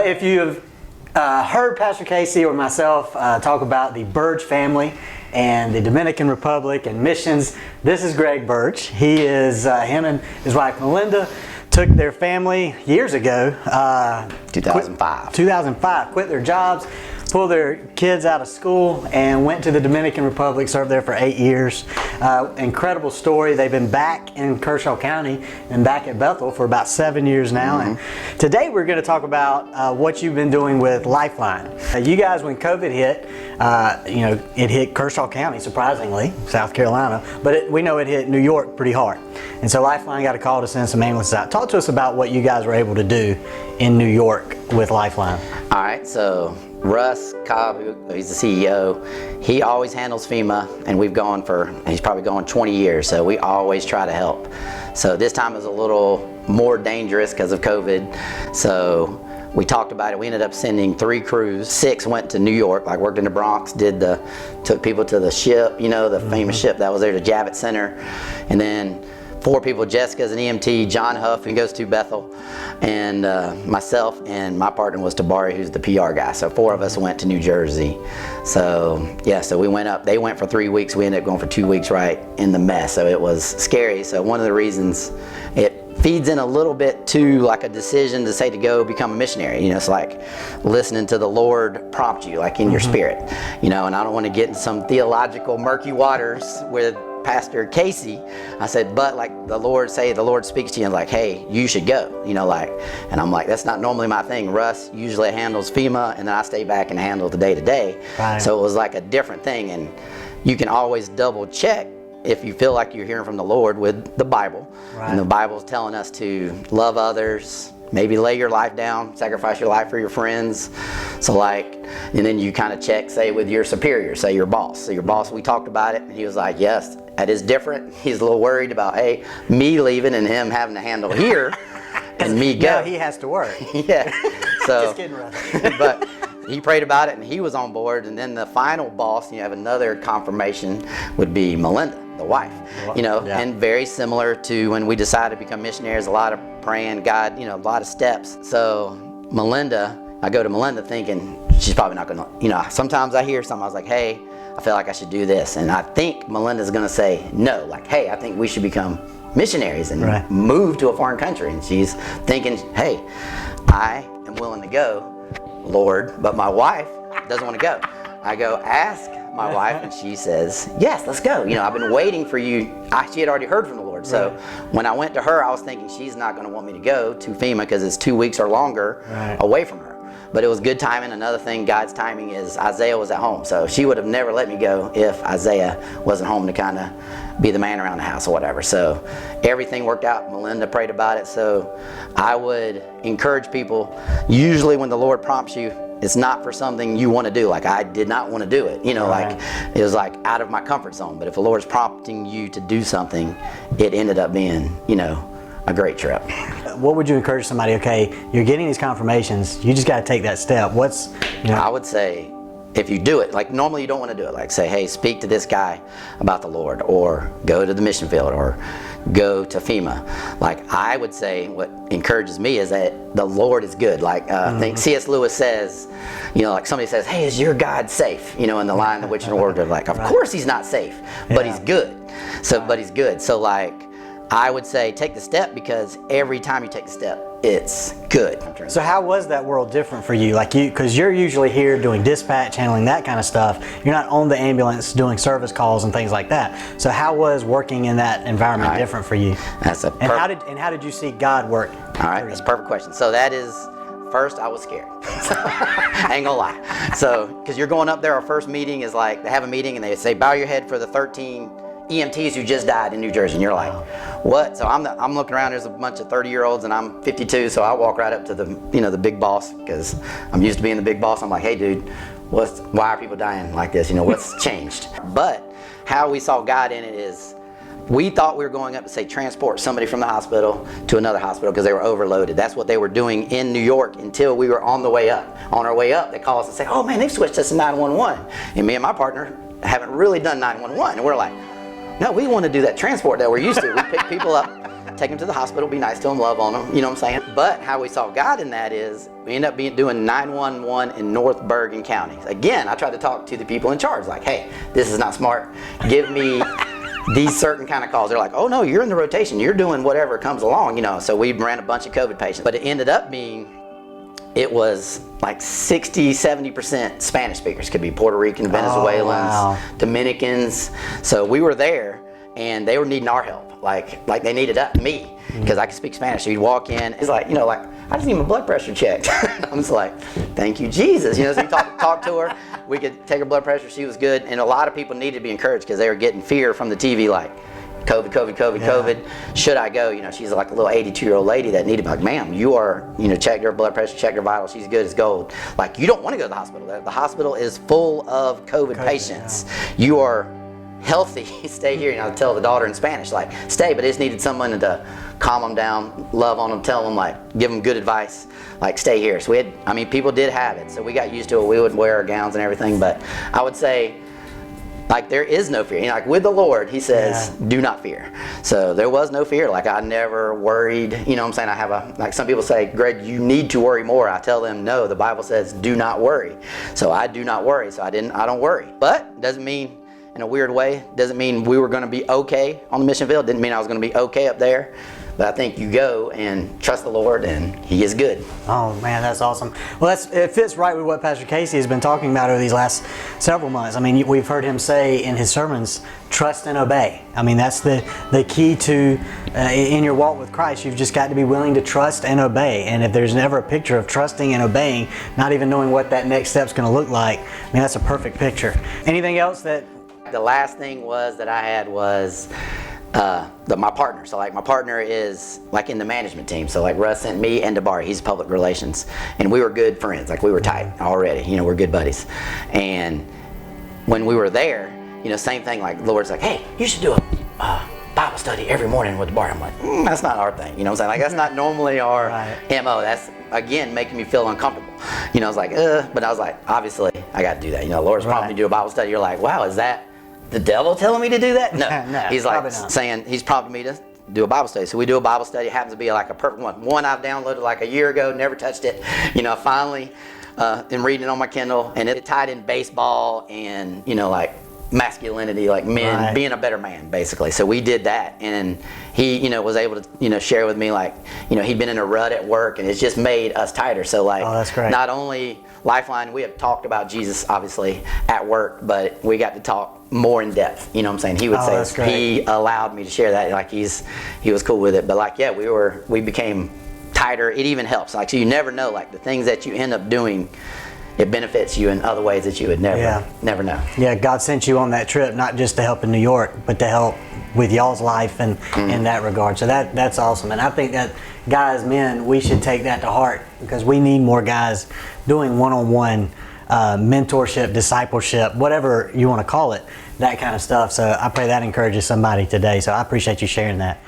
if you've heard Pastor Casey or myself talk about the Burge family and the Dominican Republic and missions, this is Greg Burge. He is, him and his wife Melinda took their family years ago. 2005. Quit their jobs, pulled their kids out of school, and went to the Dominican Republic, served there for 8 years. Incredible story. They've been back in Kershaw County and back at Bethel for about 7 years now. And today we're going to talk about what you've been doing with Lifeline. You guys, when COVID hit, it hit Kershaw County, surprisingly, South Carolina, but we know it hit New York pretty hard. And so Lifeline got a call to send some ambulances out. Talk to us about what you guys were able to do in New York with Lifeline. All right, so Russ Cobb, he's the CEO, he always handles FEMA, and he's probably gone 20 years, so we always try to help. So this time is a little more dangerous because of COVID. So we talked about it. We ended up sending 3 crews. 6 went to New York, like worked in the Bronx, took people to the ship, the famous ship that was there, the Javits Center. And then 4 people, Jessica's an EMT, John Huff, who goes to Bethel, and myself, and my partner was Tabari, who's the PR guy. So 4 of us went to New Jersey. So yeah, so we went up. They went for 3 weeks. We ended up going for 2 weeks right in the mess. So it was scary. So one of the reasons it feeds in a little bit to like a decision to say to go become a missionary. It's like listening to the Lord prompt you, like in your spirit. And I don't want to get in some theological murky waters with Pastor Casey. I said, but like the Lord speaks to you and like, hey, you should go, and I'm like, that's not normally my thing. Russ usually handles FEMA, and then I stay back and handle the day-to-day. Right. So it was like a different thing, and you can always double check if you feel like you're hearing from the Lord with the Bible. Right. And the Bible's telling us to love others, maybe lay your life down, sacrifice your life for your friends. So and then you kind of check, say, with your superior, say your boss. So your boss, we talked about it, and he was like, yes, that is different. He's a little worried about, hey, me leaving and him having to handle here and me go. No, he has to work. Yeah. So, just kidding, Russ. But he prayed about it, and he was on board. And then the final boss, you have another confirmation, would be Melinda, the wife. Yeah. And very similar to when we decided to become missionaries, a lot of praying, God, a lot of steps. So Melinda, I go to Melinda thinking she's probably not gonna, sometimes I hear something, I was like, hey, I feel like I should do this. And I think Melinda's gonna say no, like, hey, I think we should become missionaries and move to a foreign country. And she's thinking, hey, I am willing to go, Lord, but my wife doesn't want to go. I go, ask my wife, and she says, yes, let's go. I've been waiting for you. She had already heard from the Lord. So when I went to her, I was thinking she's not going to want me to go to FEMA because it's 2 weeks or longer away from her. But it was good timing. Another thing, God's timing is Isaiah was at home. So she would have never let me go if Isaiah wasn't home to kind of be the man around the house or whatever. So everything worked out. Melinda prayed about it. So I would encourage people, usually when the Lord prompts you, it's not for something you want to do. Like I did not want to do it. Like it was like out of my comfort zone. But if the Lord's prompting you to do something, it ended up being, a great trip. What would you encourage somebody? Okay, you're getting these confirmations. You just got to take that step. I would say, if you do it, like normally you don't want to do it. Like say, hey, speak to this guy about the Lord, or go to the mission field, or go to FEMA. Like I would say, what encourages me is that the Lord is good. Like I think C.S. Lewis says, like somebody says, hey, is your God safe? In the Lion, the Witch, and the Wardrobe. Like, of course he's not safe, but he's good. But he's good. So like, I would say take the step, because every time you take the step, it's good. So how was that world different for you? Because you're usually here doing dispatch, handling that kind of stuff. You're not on the ambulance doing service calls and things like that. So how was working in that environment different for you? That's how did you see God work? All right, that's a perfect question. So that is, first I was scared. I ain't gonna lie. So, because you're going up there, our first meeting is like, they have a meeting and they say, bow your head for the 13 EMTs who just died in New Jersey, and you're like, what? So I'm looking around. There's a bunch of 30-year-olds, and I'm 52. So I walk right up to the big boss, because I'm used to being the big boss. I'm like, hey, dude, why are people dying like this? What's changed? But how we saw God in it is, we thought we were going up to say transport somebody from the hospital to another hospital because they were overloaded. That's what they were doing in New York until we were on the way up. On our way up, they call us and say, oh man, they've switched us to 911. And me and my partner haven't really done 911. And we're like, no, we want to do that transport that we're used to. We pick people up not take them to the hospital, be nice to them, love on them, you know what I'm saying? But how we saw God in that is we ended up doing 911 in North Bergen County. Again, I tried to talk to the people in charge, like, hey, this is not smart. Give me these certain kind of calls. They're like, oh no, you're in the rotation. You're doing whatever comes along, you know. So we ran a bunch of COVID patients. But it ended up being, it was like 60, 70% Spanish speakers. Could be Puerto Rican, Venezuelans, wow. Dominicans. So we were there and they were needing our help. Like they needed me, because I could speak Spanish. So you'd walk in, it's like, you know, like, I just need my blood pressure checked. I'm just like, thank you, Jesus. You know, so you talk to her. We could take her blood pressure. She was good. And a lot of people needed to be encouraged because they were getting fear from the TV, like, COVID. Should I go? You know, she's like a little 82-year-old lady that needed, like, ma'am, you are, you know, checked her blood pressure, checked her vitals. She's good as gold. Like, you don't want to go to the hospital. The hospital is full of COVID patients. Yeah. You are healthy, stay here. You know, I tell the daughter in Spanish, like, stay, but I just needed someone to calm them down, love on them, tell them, like, give them good advice, like, stay here. So we had, I mean, people did have it, so we got used to it. We would wear our gowns and everything, but I would say, like, there is no fear. You know, like, with the Lord, he says, do not fear. So there was no fear. Like, I never worried. You know what I'm saying? I have like some people say, Greg, you need to worry more. I tell them, no, the Bible says, do not worry. So I do not worry. So I don't worry. But doesn't mean, in a weird way, doesn't mean we were going to be okay on the mission field. Didn't mean I was going to be okay up there. But I think you go and trust the Lord, and he is good. Oh man, that's awesome. Well, it fits right with what Pastor Casey has been talking about over these last several months. I mean, we've heard him say in his sermons, trust and obey. I mean, that's the key to, in your walk with Christ, you've just got to be willing to trust and obey. And if there's never a picture of trusting and obeying, not even knowing what that next step's going to look like, I mean, that's a perfect picture. Anything else that... The last thing was that I had was my partner. So like my partner is like in the management team. So like Russ sent me and Dabari, he's public relations, and we were good friends. Like we were tight already. You know, we're good buddies. And when we were there, you know, same thing. Like the Lord's like, hey, you should do a Bible study every morning with Dabari. I'm like, that's not our thing. You know what I'm saying? Like that's not normally our MO. That's again making me feel uncomfortable. You know, I was like, but I was like, obviously I got to do that. You know, the Lord's prompting me to do a Bible study. You're like, wow, is that the devil telling me to do that? No, no, he's like saying he's prompting me to do a Bible study. So we do a Bible study. It happens to be like a perfect one. One I've downloaded like a year ago, never touched it. You know, finally am reading it on my Kindle, and it tied in baseball and, you know, like masculinity, like men being a better man, basically. So we did that, and he, you know, was able to, you know, share with me, like, you know, he'd been in a rut at work, and it's just made us tighter. So like, that's great. Not only Lifeline, we have talked about Jesus obviously at work, but we got to talk more in depth. You know what I'm saying? He would say, he allowed me to share that. Like he was cool with it. But like, yeah, we became tighter. It even helps. Like, so you never know, like the things that you end up doing, it benefits you in other ways that you would never know. Yeah, God sent you on that trip, not just to help in New York, but to help with y'all's life and in that regard. So that's awesome. And I think that guys, men, we should take that to heart, because we need more guys doing one-on-one mentorship, discipleship, whatever you want to call it, that kind of stuff. So I pray that encourages somebody today. So I appreciate you sharing that.